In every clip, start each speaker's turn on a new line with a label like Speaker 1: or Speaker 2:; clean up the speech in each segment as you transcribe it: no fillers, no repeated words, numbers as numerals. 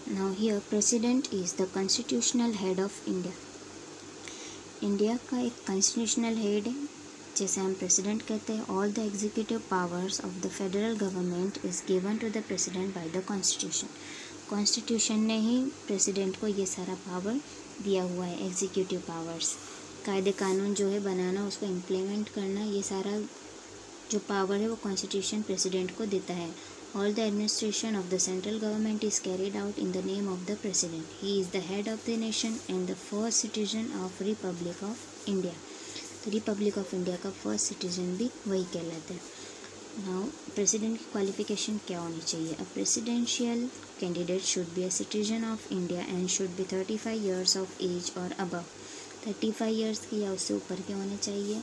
Speaker 1: Now here president is the constitutional head of India. India का एक constitutional head है, जैसे हम प्रेसिडेंट कहते हैं. All the executive powers of the federal government is given to the president by the constitution. Constitution ने ही president को ये सारा पावर दिया हुआ है. एग्जीक्यूटिव पावर्स, कायदे कानून जो है बनाना, उसको इम्प्लीमेंट करना, ये सारा जो पावर है वो कॉन्स्टिट्यूशन प्रेसिडेंट को देता है. All the administration of the central government is carried out in the name of the president. He is the head of the nation and the first citizen of Republic of India. तो Republic of India का first citizen भी वही कहलाता है. Now, president की qualification क्या होनी चाहिए? A presidential candidate should be a citizen of India and should be 35 years of age or above. 35 years की या उससे ऊपर के होने चाहिए,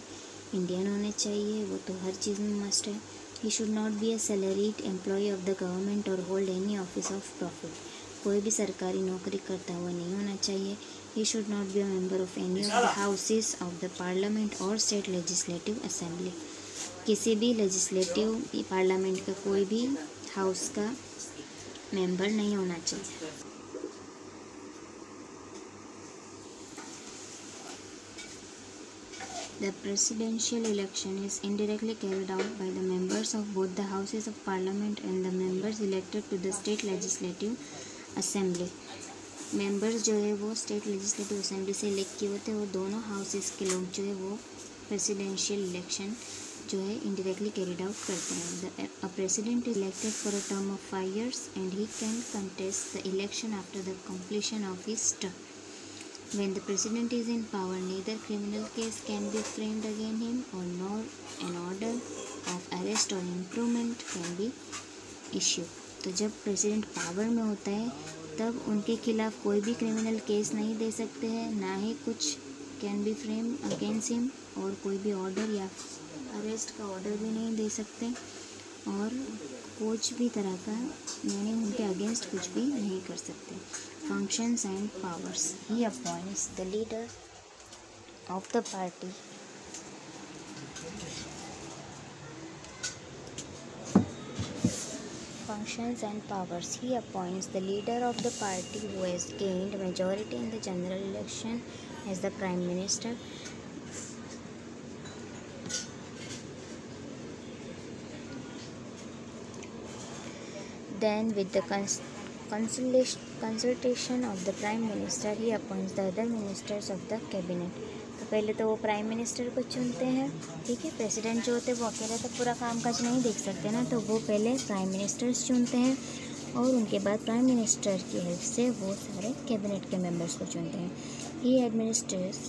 Speaker 1: इंडियन होने चाहिए, वो तो हर चीज़ में मस्ट है. He should not be a salaried employee of the government or hold any office of profit. कोई भी सरकारी नौकरी करता हुआ नहीं होना चाहिए. He should not be a member of any of the houses of the parliament or state legislative assembly. किसी भी legislative पार्लियामेंट का कोई भी हाउस का मेंबर नहीं होना चाहिए. The presidential election is indirectly carried out by the members of both the houses of parliament and the members elected to the state legislative assembly. members जो है वो state legislative assembly से elect किए होते हैं और दोनों houses के लोग जो है वो presidential election जो है indirectly carried out करते हैं. A president is elected for a term of 5 years and he can contest the election after the completion of his term. When the president is in power, neither criminal case can be framed against him or nor an order of arrest or imprisonment can be issued. तो जब president power में होता है तब उनके खिलाफ कोई भी क्रिमिनल केस नहीं दे सकते हैं, ना ही कुछ can be frame against him, और कोई भी ऑर्डर या अरेस्ट का ऑर्डर भी नहीं दे सकते, और कुछ भी तरह का यानी उनके अगेंस्ट कुछ भी नहीं कर सकते. Functions and powers. He appoints the leader of the party. Functions and powers. He appoints the leader of the party who has gained majority in the general election as the Prime Minister. Then with the consultation of the Prime Minister, he appoints the other ministers of the cabinet. तो पहले तो वो prime minister को चुनते हैं, ठीक है. President जो होते हैं वो अकेले तो पूरा कामकाज नहीं देख सकते ना, तो वो पहले प्राइम मिनिस्टर्स चुनते हैं और उनके बाद प्राइम मिनिस्टर की हेल्प से वो सारे कैबिनेट के मेंबर्स को चुनते हैं. ही एडमिनिस्ट्रेट्स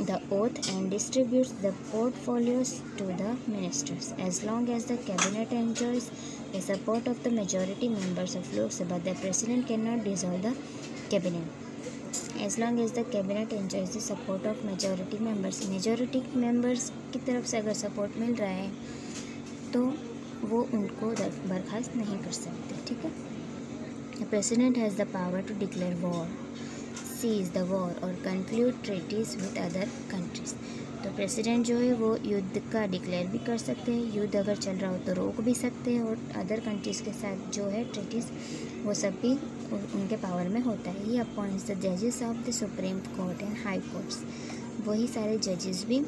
Speaker 1: the oath and distributes the portfolios to the ministers. As long as the cabinet enjoys the support of the majority members of Lok Sabha, the president cannot dissolve the cabinet. As long as the cabinet enjoys the support of majority members की तरफ से अगर support मिल रहा है तो वो उनको बर्खास्त नहीं कर सकते, ठीक है. The president has the power to declare war, seize the war और conclude treaties with other countries. तो प्रेसिडेंट जो है वो युद्ध का डिक्लेयर भी कर सकते हैं, युद्ध अगर चल रहा हो तो रोक भी सकते हैं, और अदर कंट्रीज़ के साथ जो है ट्रीटीज़ वो सब भी उनके पावर में होता है. ही अपॉइंट्स द जजेस of the supreme court and high courts. वही सारे जजेस भी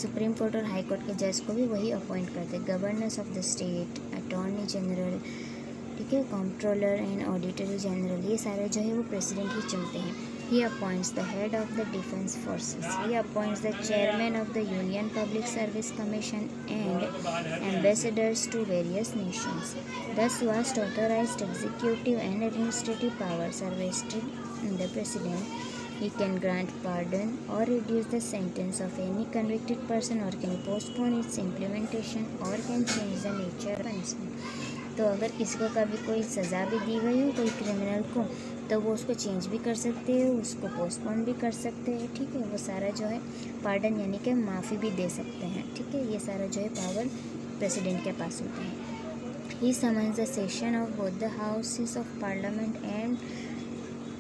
Speaker 1: सुप्रीम कोर्ट और हाई कोर्ट के जज को भी वही अपॉइंट करते हैं. Governors of the state, attorney general, ठीक है, कंट्रोलर एंड ऑडिटर जनरल, ये सारे जो है वो प्रेसिडेंट ही चुनते हैं. He appoints the head of the defense forces. He appoints the chairman of the Union Public Service Commission and ambassadors to various nations. Thus, vast authorized executive and administrative powers are vested in the president. He can grant pardon or reduce the sentence of any convicted person, or can postpone its implementation, or can change the nature of punishment. तो अगर किसी को कभी कोई सज़ा भी दी गई हो कोई क्रिमिनल को, तो वो उसको चेंज भी कर सकते हैं, उसको पोस्टपोन भी कर सकते हैं, ठीक है. वो सारा जो है पार्डन यानी कि माफ़ी भी दे सकते हैं, ठीक है. ये सारा जो है पावर प्रेसिडेंट के पास होता है. He summons the session of both the houses of parliament and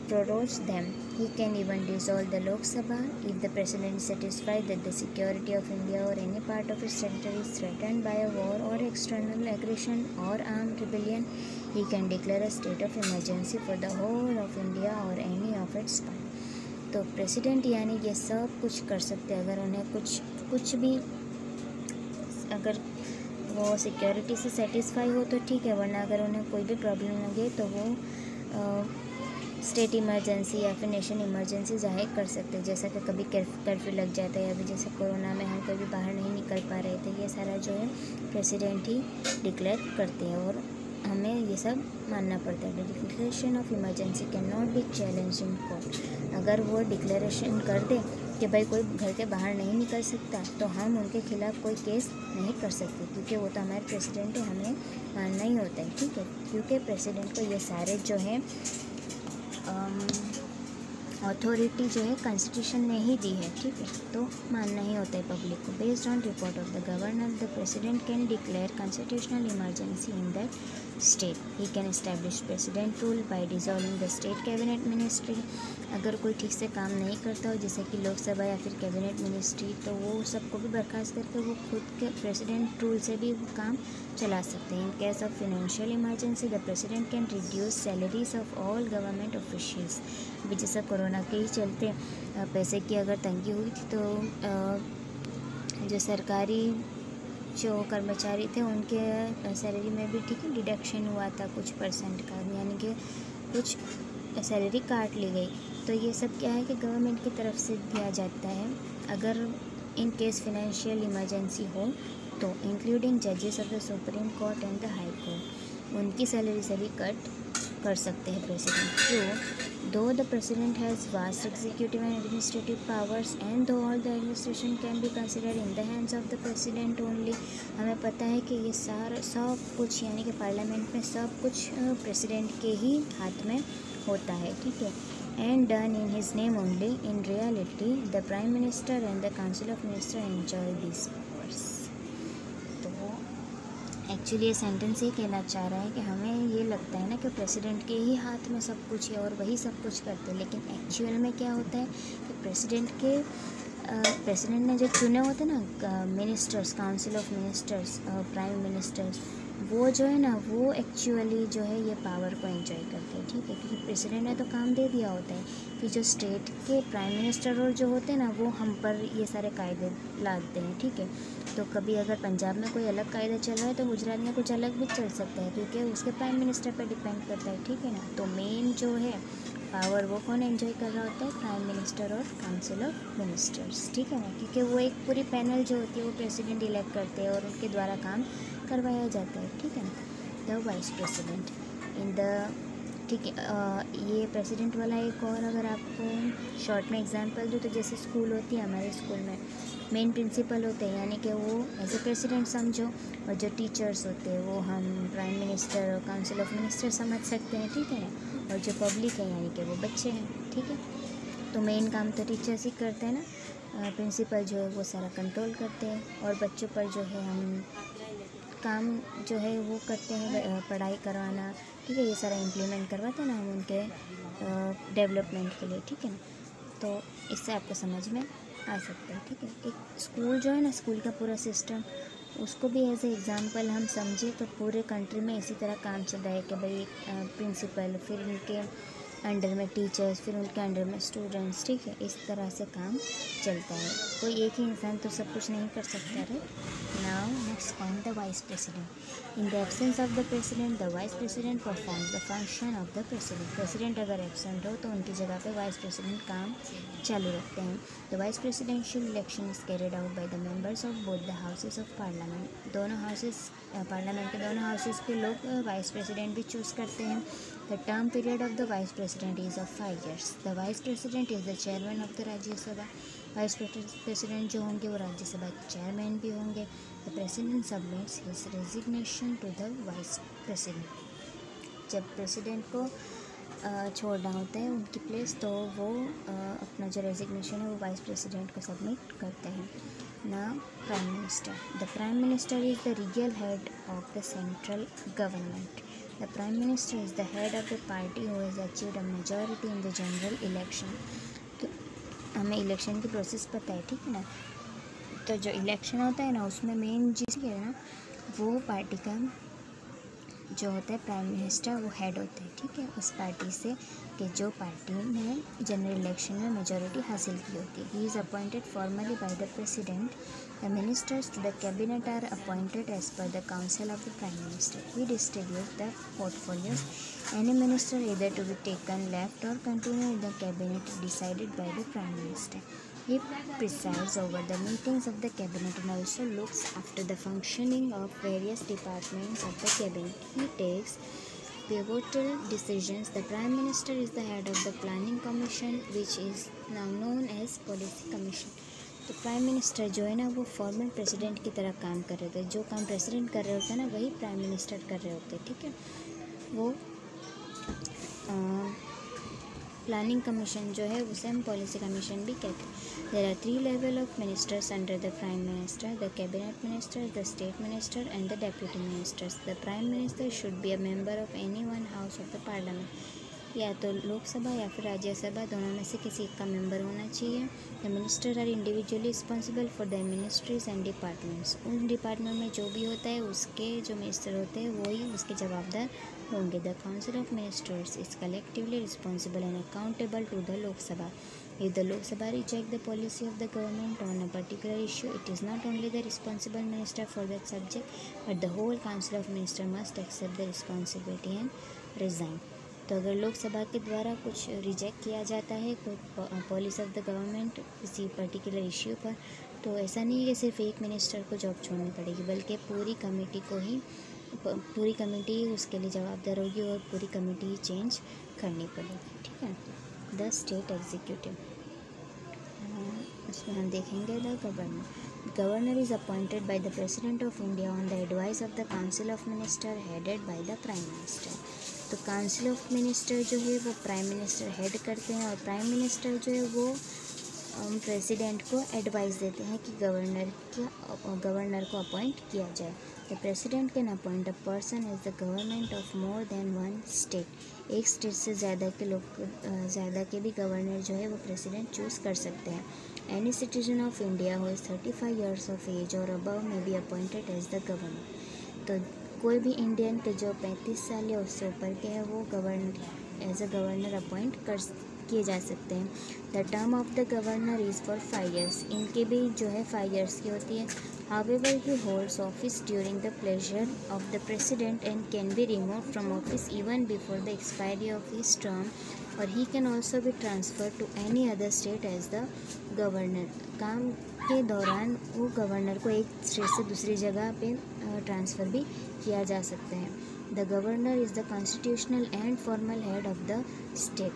Speaker 1: prorogues them. He can even dissolve the Lok Sabha if the president is satisfied that the security of India or any part of its territory is threatened by a war or external aggression or armed rebellion. He can declare a state of emergency for the whole of India और any of its part. तो president यानी ये सब कुछ कर सकते हैं, अगर उन्हें कुछ भी, अगर वो सिक्योरिटी से सेटिस्फाई हो तो ठीक है, वरना अगर उन्हें कोई भी प्रॉब्लम लगे तो वो स्टेट इमरजेंसी या फिर नेशन इमरजेंसी जाहिर कर सकते हैं। जैसा कि कभी कर्फ्यू लग जाता है, अभी जैसे कोरोना में हम कभी बाहर नहीं निकल पा रहे थे, ये सारा जो है प्रेसिडेंट ही डिक्लेयर करते हैं और हमें ये सब मानना पड़ता है। Declaration of emergency can not be challenge in court. अगर वो डिक्लेरेशन कर दे कि भाई कोई घर के बाहर नहीं निकल सकता, तो हम उनके खिलाफ़ कोई केस नहीं कर सकते, क्योंकि वो तो हमारे प्रेसिडेंट है, हमें मानना ही होता है, ठीक है। क्योंकि प्रेसिडेंट को ये सारे जो है अथॉरिटी जो है कॉन्स्टिट्यूशन ने ही दी है, ठीक है, तो मानना ही होता है पब्लिक को। Based on report of the governor, the president can declare constitutional emergency in the state. He can establish president rule by dissolving the state cabinet ministry. अगर कोई ठीक से काम नहीं करता हो, जैसे कि लोकसभा या फिर कैबिनेट मिनिस्ट्री, तो वो सबको भी बर्खास्त करके वो खुद के प्रेसिडेंट रूल से भी वो काम चला सकते हैं। In case of financial emergency, the president can reduce salaries of all government officials. अभी जैसा कोरोना के ही चलते पैसे की अगर तंगी हुई थी, तो जो सरकारी जो कर्मचारी थे उनके सैलरी में भी ठीक है डिडक्शन हुआ था कुछ परसेंट का, यानी कि कुछ सैलरी काट ली गई। तो ये सब क्या है कि गवर्नमेंट की तरफ से दिया जाता है। अगर इन केस फिनेंशियल इमरजेंसी हो तो इंक्लूडिंग जजेस of the supreme court and the high court, उनकी सैलरी से भी कट कर सकते हैं president. Though the president has vast executive and administrative powers and though all the administration can be considered in the hands of the president only. हमें पता है कि ये सारा सब कुछ यानी कि पार्लियामेंट में सब कुछ प्रेसिडेंट के ही हाथ में होता है, ठीक है। And done in his name only. In reality the prime minister and the council of minister enjoy this powers. तो एक्चुअली ये सेंटेंस ये कहना चाह रहा है कि हमें ये लगता है ना कि प्रेसिडेंट के ही हाथ में सब कुछ है और वही सब कुछ करते हैं, लेकिन एक्चुअल में क्या होता है कि प्रेसिडेंट ने जो चुने होते हैं ना ministers, council of ministers, prime ministers, वो जो है ना वो एक्चुअली जो है ये पावर को एंजॉय करते हैं, ठीक है, क्योंकि प्रेसिडेंट ने तो काम दे दिया होता है। फिर जो स्टेट के प्राइम मिनिस्टर और जो होते हैं ना वो हम पर ये सारे कायदे लादते हैं, ठीक है। तो कभी अगर पंजाब में कोई अलग कायदा चल रहा है तो गुजरात में कुछ अलग भी चल सकता है, क्योंकि उसके प्राइम मिनिस्टर पर डिपेंड करता है, ठीक है ना। तो मेन जो है पावर वो कौन एंजॉय कर रहा होता है, प्राइम मिनिस्टर और काउंसिल ऑफ मिनिस्टर्स, ठीक है ना, क्योंकि वो एक पूरी पैनल जो होती है वो प्रेसिडेंट इलेक्ट करते हैं और उनके द्वारा काम करवाया जाता है, ठीक है ना। The vice president in the, ठीक है, ये प्रेसिडेंट वाला एक और अगर आपको शॉर्ट में एग्जांपल दूँ तो जैसे स्कूल होती है, हमारे स्कूल में मेन प्रिंसिपल होते हैं, यानी कि वो एज ए प्रेसिडेंट समझो, और जो टीचर्स होते हैं वो हम प्राइम मिनिस्टर और काउंसिल ऑफ मिनिस्टर समझ सकते हैं, ठीक है ना। और जो पब्लिक है यानी कि वो बच्चे हैं, ठीक है। तो मेन काम तो टीचर्स ही करते हैं ना, प्रिंसिपल जो है वो सारा कंट्रोल करते हैं और बच्चों पर जो है हम काम जो है वो करते हैं, पढ़ाई करवाना, ठीक है, ये सारा इम्प्लीमेंट करवाते हैं ना हम उनके डेवलपमेंट के लिए, ठीक है ना। तो इससे आपको समझ में आ सकता है, ठीक है। एक स्कूल जो है ना, स्कूल का पूरा सिस्टम, उसको भी एज ए एग्ज़ाम्पल हम समझे तो पूरे कंट्री में इसी तरह काम चल रहा है कि भाई प्रिंसिपल, फिर उनके अंडर में टीचर्स, फिर उनके अंडर में स्टूडेंट्स, ठीक है, इस तरह से काम चलता है। कोई एक ही इंसान तो सब कुछ नहीं कर सकता है। Now next point, the vice president. In the absence of the president the vice president performs the function of the president. President अगर एब्सेंट हो तो उनकी जगह पे वाइस प्रेसिडेंट काम चालू रखते हैं। The vice presidential election is carried out by the members of both the houses of parliament. दोनों हाउसेस, पार्लियामेंट के दोनों हाउसेस के लोग वाइस प्रेसिडेंट भी चूज़ करते हैं। The term period of the vice president is of 5 years. The vice president is the chairman of the Rajya Sabha. Vice president जो होंगे वो राज्यसभा के चेयरमैन भी होंगे। The president submits his resignation to the vice president. जब president को छोड़ना होता है उनकी प्लेस, तो वो अपना जो रेजिग्नेशन है वो वाइस प्रेसिडेंट को सबमिट करते हैं। ना prime minister. The prime minister is the real head of the central government. The Prime Minister is the head of the party who has achieved a majority in the general election. तो हमें election की process पता है, ठीक है ना। तो जो इलेक्शन होता है ना उसमें मेन चीज़ क्या है ना, वो पार्टी का जो होता है प्राइम मिनिस्टर वो हेड होते हैं, ठीक है, उस पार्टी से कि जो पार्टी ने जनरल इलेक्शन में मेजॉरिटी हासिल की होती है। He is appointed formally by the president. The ministers to the cabinet are appointed as per the council of the prime minister. He distribute the portfolios any minister either to be taken left or continue in the cabinet decided by the prime minister. He presides over the meetings of the cabinet and also looks after the functioning of various departments of the cabinet. He takes pivotal decisions. The prime minister is the head of the planning commission, which is now known as policy commission. तो prime minister जो है ना वो formal president की तरह काम कर रहे थे। जो काम प्रेसिडेंट कर रहे होते हैं ना वही प्राइम मिनिस्टर कर रहे होते हैं, ठीक है। वो प्लानिंग कमीशन जो है उसे हम पॉलिसी कमीशन भी कहते हैं। There are 3 level of ministers under the prime minister, the cabinet minister, the state minister and the deputy ministers. The prime minister should be a member of any one house of the parliament, या तो लोकसभा या फिर राज्यसभा, दोनों में से किसी एक का मेंबर होना चाहिए। The minister are individually responsible for the ministries and departments. उन डिपार्टमेंट में जो भी होता है उसके जो मिनिस्टर होते हैं वही उसके जवाबदार होंगे। The council of ministers is collectively responsible and accountable to the Lok Sabha. If the Lok Sabha reject the policy of the government on a particular issue, it is not only the responsible minister for that subject, but the whole council of ministers must accept the responsibility and resign. तो अगर लोकसभा के द्वारा कुछ reject किया जाता है कोई policy of the government किसी पर्टिकुलर इश्यू पर, तो ऐसा नहीं है कि सिर्फ एक मिनिस्टर को जॉब छोड़नी पड़ेगी, बल्कि पूरी कमेटी उसके लिए जवाबदार होगी और पूरी कमेटी ही चेंज करनी पड़ेगी, ठीक है। द स्टेट एग्जीक्यूटिव, उसमें हम देखेंगे the governor is appointed by the president of India on the advice of the council of minister headed by the prime minister. तो काउंसिल ऑफ मिनिस्टर जो है वो प्राइम मिनिस्टर हेड करते हैं और प्राइम मिनिस्टर जो है वो प्रेसिडेंट को एडवाइस देते हैं कि गवर्नर को अपॉइंट किया जाए। The president can appoint a person as the government of more than one state. एक स्टेट से ज़्यादा के भी गवर्नर जो है वो प्रेसिडेंट चूज़ कर सकते हैं। Any citizen of India who is 35 years of age और above may be appointed as the governor. तो कोई भी इंडियन के जो 35 साल या उससे ऊपर के हैं वो एज अ गवर्नर अपॉइंट किए जा सकते हैं। The term of the governor is for 5 years. इनके भी जो है 5 ईयर्स की होती है। However he holds office during the pleasure of the president and can be removed from office even before the expiry of his term, और he can also be transfer to any other state as the governor. काम के दौरान वो governor को एक state से दूसरी जगह पे ट्रांसफ़र भी किया जा सकता है। The governor is the constitutional and formal head of the state.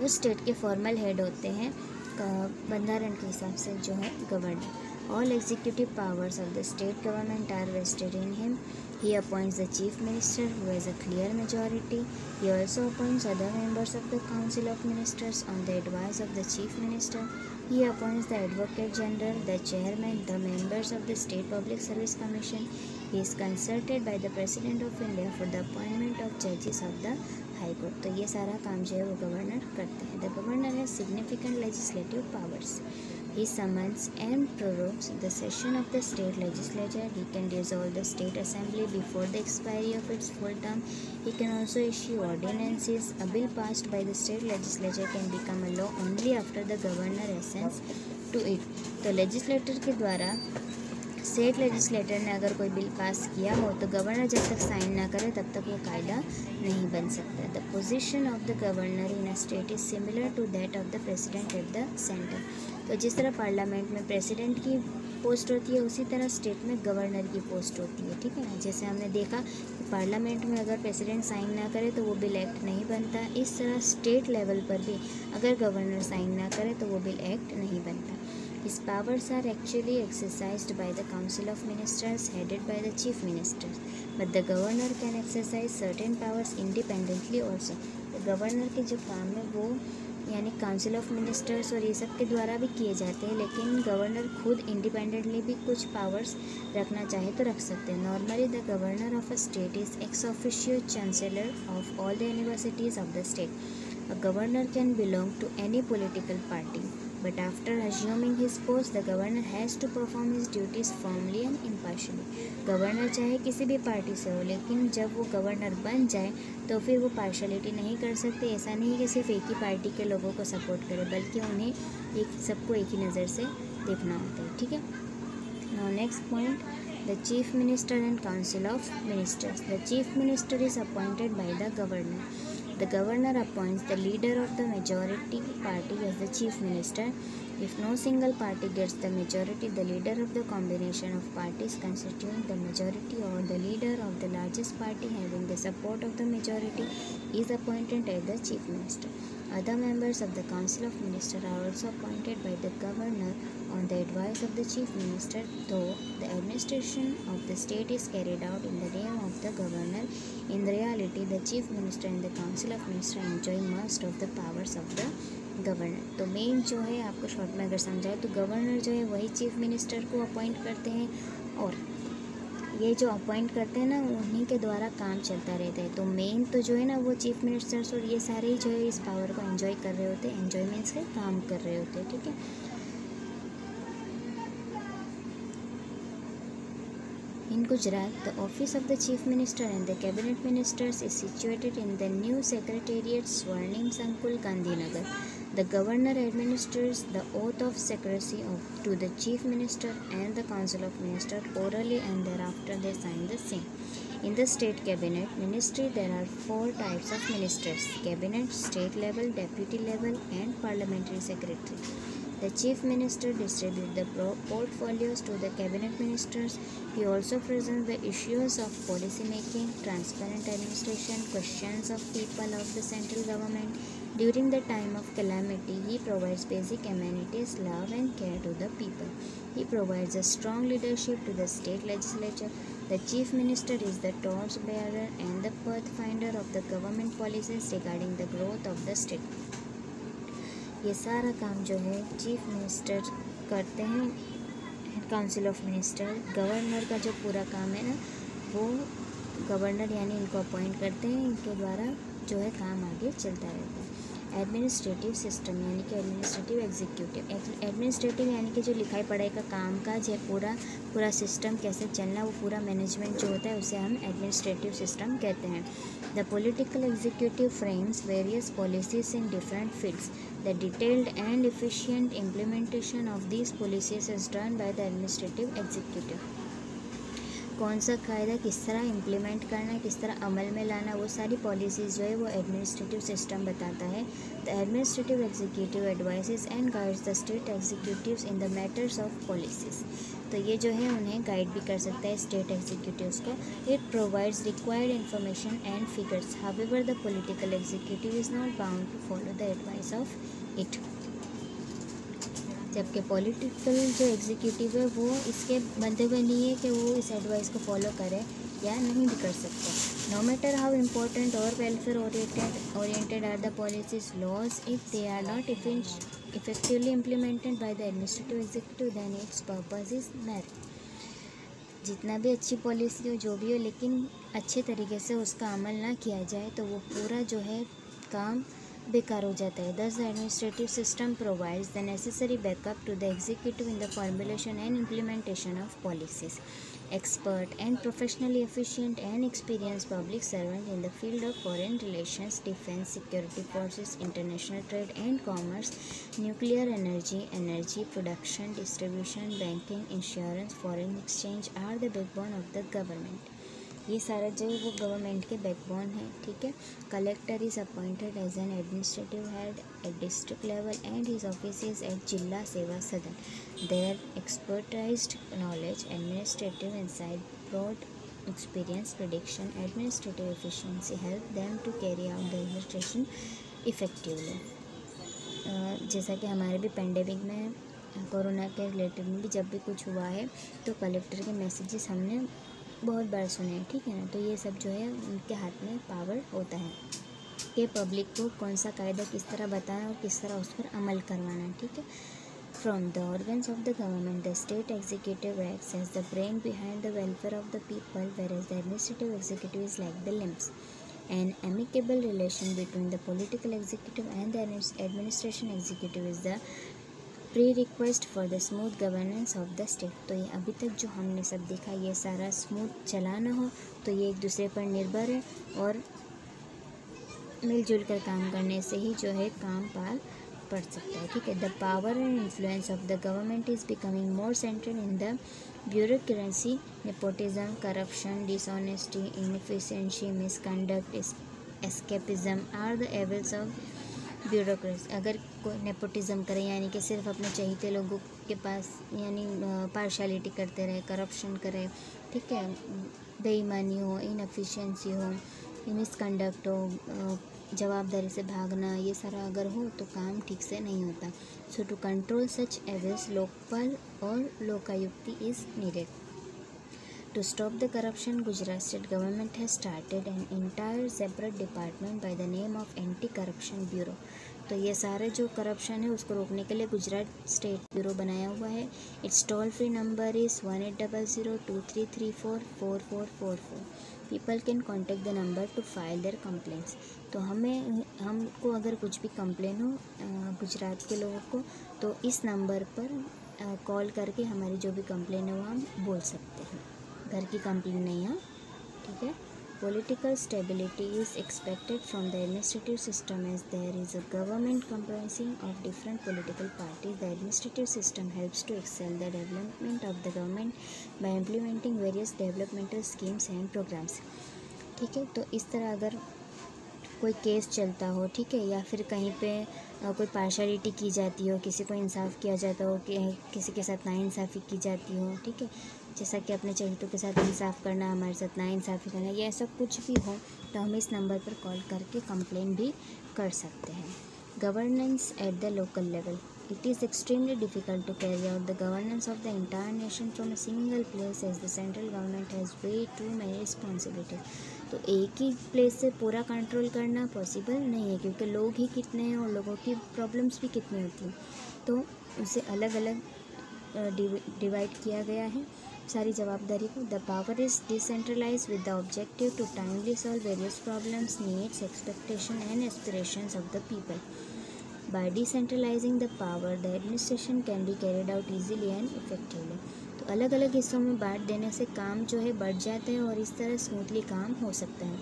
Speaker 1: उस स्टेट के फॉर्मल हेड होते हैं बंधारण के हिसाब से जो है governor. All executive powers of the state government are vested in him. He appoints the chief minister who has a clear majority. He also appoints other members of the council of ministers on the advice of the chief minister. He appoints the advocate general, the chairman, the members of the state public service commission. He is consulted by the president of India for the appointment of judges of the high court. तो ये सारा काम जो है वो governor करते हैं। The governor has significant legislative powers. He summons and prorogues the session of the state legislature. He can dissolve the state assembly before the expiry of its full term. He can also issue ordinances. A bill passed by the state legislature can become a law only after the governor assents to it. तो legislator के द्वारा state legislator ने अगर कोई bill pass किया हो तो governor जब तक साइन ना करे तब तक वो कायदा नहीं बन सकता। The position of the governor in a state is similar to that of the president at the centre. तो जिस तरह पार्लियामेंट में प्रेसिडेंट की पोस्ट होती है उसी तरह स्टेट में गवर्नर की पोस्ट होती है, ठीक है ना। जैसे हमने देखा कि पार्लियामेंट में अगर प्रेसिडेंट साइन ना करे तो वो बिल एक्ट नहीं बनता, इस तरह स्टेट लेवल पर भी अगर गवर्नर साइन ना करे तो वो बिल एक्ट नहीं बनता। His powers are actually exercised by the Council of Ministers headed by the Chief Minister, but the Governor can exercise certain powers independently also. तो गवर्नर के जो काम है वो यानी काउंसिल ऑफ मिनिस्टर्स और ये सब के द्वारा भी किए जाते हैं, लेकिन गवर्नर खुद इंडिपेंडेंटली भी कुछ पावर्स रखना चाहे तो रख सकते हैं। Normally the governor of a state is ex officio chancellor of all the universities of the state. A governor can belong to any political party, But after assuming his post, the governor has to perform his duties firmly and impartially. Governor चाहे किसी भी party से हो, लेकिन जब वो governor बन जाए तो फिर वो पार्शलिटी नहीं कर सकते। ऐसा नहीं कि सिर्फ एक ही पार्टी के लोगों को सपोर्ट करे, बल्कि उन्हें सबको एक ही नज़र से देखना होता है, ठीक है। Now next point, the chief minister and council of ministers. The chief minister is appointed by the governor. The governor appoints the leader of the majority party as the chief minister. If no single party gets the majority, the leader of the combination of parties constituting the majority or the leader of the largest party having the support of the majority is appointed as the chief minister. Other members of the council of ministers are also appointed by the governor on the advice of the chief minister, though the administration of the state is carried out in the name of the governor. In reality, the chief minister and the council of ministers enjoy most of the powers of the governor. तो main जो है, आपको short में अगर समझाए तो governor जो है वही चीफ मिनिस्टर को अपॉइंट करते हैं, और ये जो अपॉइंट करते हैं ना, उन्हीं के द्वारा काम चलता रहता है। तो मेन तो जो है ना, वो चीफ मिनिस्टर्स और ये सारे ही जो है इस पावर को एंजॉय कर रहे होते हैं। एंजॉय मीन्स के काम कर रहे होते हैं, ठीक है। In Gujarat, the office of the Chief Minister and the Cabinet Ministers is situated in the new Secretariat Swarnim Sankul, Gandhinagar. The Governor administers the oath of secrecy to the Chief Minister and the Council of Ministers orally, and thereafter they sign the same. In the State Cabinet Ministry, there are 4 types of ministers: Cabinet, State level, Deputy level, and Parliamentary Secretary. The Chief Minister distributes the portfolios to the Cabinet Ministers. He also presents the issues of policy making, transparent administration, questions of people of the central government. During the time of calamity, he provides basic amenities, love and care to the people. He provides a strong leadership to the state legislature. The Chief Minister is the torch bearer and the pathfinder of the government policies regarding the growth of the state. ये सारा काम जो है chief minister करते हैं। Council of minister, governor का जो पूरा काम है ना, वो गवर्नर यानी इनको अपॉइंट करते हैं, इनके द्वारा जो है काम आगे चलता रहता है। एडमिनिस्ट्रेटिव सिस्टम यानी कि एडमिनिस्ट्रेटिव एग्जीक्यूटिव। एडमिनिस्ट्रेटिव यानी कि जो लिखाई पढ़ाई का काम काज है, पूरा सिस्टम कैसे चलना, वो पूरा मैनेजमेंट जो होता है उसे हम एडमिनिस्ट्रेटिव सिस्टम कहते हैं। The political executive frames various policies in different fields. The detailed and efficient implementation of these policies is done by the administrative executive. कौन सा कायदा किस तरह इम्प्लीमेंट करना है, किस तरह अमल में लाना, वो सारी पॉलिसीज़ जो है वो एडमिनिस्ट्रेटिव सिस्टम बताता है। The administrative executive advices and guides the state executives in the matters of policies. तो ये जो है उन्हें गाइड भी कर सकता है स्टेट एग्जीक्यूटिव्स को। It provides required information and figures, however the political executive is not bound to follow the advice of it. जबकि पॉलिटिकल जो एग्जीक्यूटिव है वो इसके बंधे हुए नहीं है कि वो इस एडवाइस को फॉलो करे या नहीं भी कर सकते। नो मैटर हाउ इम्पोर्टेंट और welfare oriented are the policies laws, if they are not effectively implemented by the administrative executive, then its purpose is marred. जितना भी अच्छी पॉलिसी हो, जो भी हो, लेकिन अच्छे तरीके से उसका अमल ना किया जाए तो वो पूरा जो है काम बेकार हो जाता है। Thus, the administrative system provides the necessary backup to the executive in the formulation and implementation of policies. Expert and professionally efficient and experienced public servant in the field of foreign relations, defense, security forces, international trade and commerce, nuclear energy, energy production, distribution, banking, insurance, foreign exchange are the backbone of the government. ये सारा जो है वो government के backbone है, ठीक है। Collector is appointed as an administrative head at district level and his office is at Zila Seva Sadan. There expertised knowledge, administrative insight, broad experience, prediction, administrative efficiency help them to carry out the administration effectively. जैसा कि हमारे भी pandemic में corona के related में भी जब भी कुछ हुआ है तो कलेक्टर के मैसेजेस हमने बहुत बार सुने हैं, ठीक है ना। तो ये सब जो है उनके हाथ में पावर होता है कि पब्लिक को कौन सा कायदा किस तरह बताना और किस तरह उस पर अमल करवाना, ठीक है। From the organs of the government the state executive acts as the brain behind the welfare of the people, whereas the administrative executive is like the limbs. An amicable relation between the political executive and the administration executive is the pre request for the smooth governance of the state. तो ये अभी तक जो हमने सब देखा ये सारा स्मूथ चलाना हो तो ये एक दूसरे पर निर्भर है और मिलजुल कर काम करने से ही जो है काम पार पड़ सकता है। ठीक है, the power and influence of the government is becoming more central in the bureaucracy, nepotism, corruption, dishonesty, inefficiency, misconduct, escapism are the evils of bureaucracy. अगर कोई नेपोटिज्म करे यानी कि सिर्फ अपने चाहते लोगों के पास यानी पार्शलिटी करते रहे, करप्शन करे, ठीक है, बेईमानी हो, इनएफिशिएंसी हो, मिसकंडक्ट हो, जवाबदारी से भागना, ये सारा अगर हो तो काम ठीक से नहीं होता। So to control such evils Lokpal और Lokayukta is needed. To stop the corruption, Gujarat state government has started an entire separate department by the name of Anti-Corruption Bureau। तो ये सारे जो करप्शन है उसको रोकने के लिए गुजरात स्टेट ब्यूरो बनाया हुआ है। It's toll free number is 180023344444। People can contact the number two file there complaints. तो हमको अगर कुछ भी कंप्लेन हो गुजरात के लोगों को तो इस नंबर पर कॉल करके हमारी जो भी कंप्लेन है वो हम बोल सकते हैं। घर की कंप्लेन नहीं है, ठीक है। Political stability is expected from the administrative system as there is a government comprising of different political parties. The administrative system helps to excel the development of the government by implementing various developmental schemes and programs। ठीक है, तो इस तरह अगर कोई case चलता हो, ठीक है, या फिर कहीं पे कोई पार्शलिटी की जाती हो, किसी को इंसाफ किया जाता हो, कि किसी के साथ नाइंसाफ़ी की जाती हो, ठीक है, जैसा कि अपने चहेतों के साथ इंसाफ करना, हमारे साथ नाइंसाफ़ी करना, ये ऐसा कुछ भी हो तो हम इस नंबर पर कॉल करके कंप्लेन भी कर सकते हैं। Governance at the local level. It is extremely difficult to carry out the governance of the entire nation from a single place as the central government has way too many responsibilities। तो एक ही place से पूरा control करना possible नहीं है क्योंकि लोग ही कितने हैं और लोगों की प्रॉब्लम्स भी कितनी होती हैं, तो उसे अलग अलग डिवाइड किया गया है सारी जवाबदारी को। The power is decentralize with the objective to timely solve various problems, needs, expectation and aspirations of the people. By decentralizing the power, the administration can be carried out easily and effectively। तो अलग अलग हिस्सों में बांट देने से काम जो है बढ़ जाते हैं और इस तरह स्मूथली काम हो सकता है।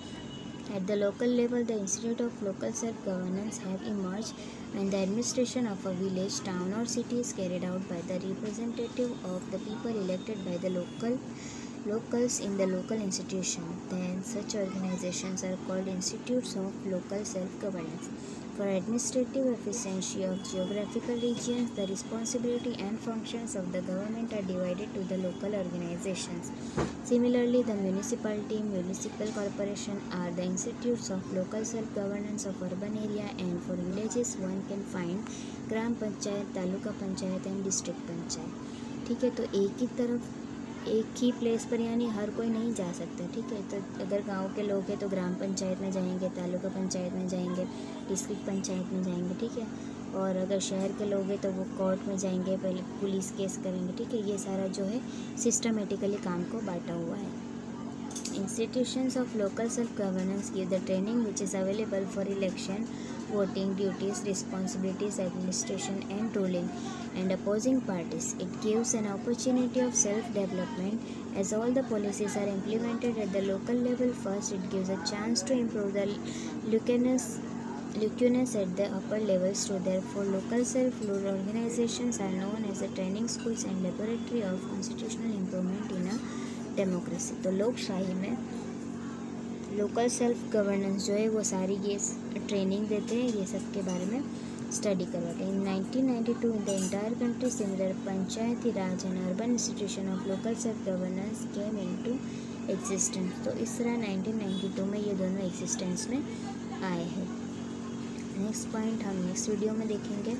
Speaker 1: At the local level, the Institute of Local Self-Governance have emerged when the administration of a village, town or city is carried out by the representative of the people elected by the locals in the local institution। Then such organizations are called institutes of local self-governance। For administrative efficiency of geographical regions, the responsibility and functions of the government are divided to the local organizations। Similarly, the municipality, municipal corporation are the institutes of local self-governance of urban area, and for villages one can find gram panchayat, taluka panchayat and district panchayat. ठीक है, तो एक ही place पर यानी हर कोई नहीं जा सकता। ठीक है, तो अगर गांव के लोग हैं तो ग्राम पंचायत में जाएंगे, तालुका पंचायत में जाएंगे, डिस्ट्रिक्ट पंचायत में जाएंगे, ठीक है, और अगर शहर के लोग हैं तो वो कोर्ट में जाएंगे, पहले पुलिस केस करेंगे। ठीक है, ये सारा जो है सिस्टमेटिकली काम को बांटा हुआ है। Institutions of local self-governance give the training which is available for election, voting, duties, responsibilities, administration and ruling and opposing parties। It gives an opportunity of self-development as all the policies are implemented at the local level first। It gives a chance to improve the localness at the upper levels too। Therefore, local self-rule organizations are known as the training schools and laboratory of constitutional improvement in a democracy. तो लोकशाही में local self governance जो है वो सारी ये training देते हैं, ये सब के बारे में स्टडी करवाते हैं। इन 1992 in the entire country similar Panchayati Raj and urban institution of local self governance came into existence. तो इस तरह 1992 में ये दोनों एग्जिस्टेंस में आए हैं। नेक्स्ट पॉइंट हम नेक्स्ट वीडियो में देखेंगे।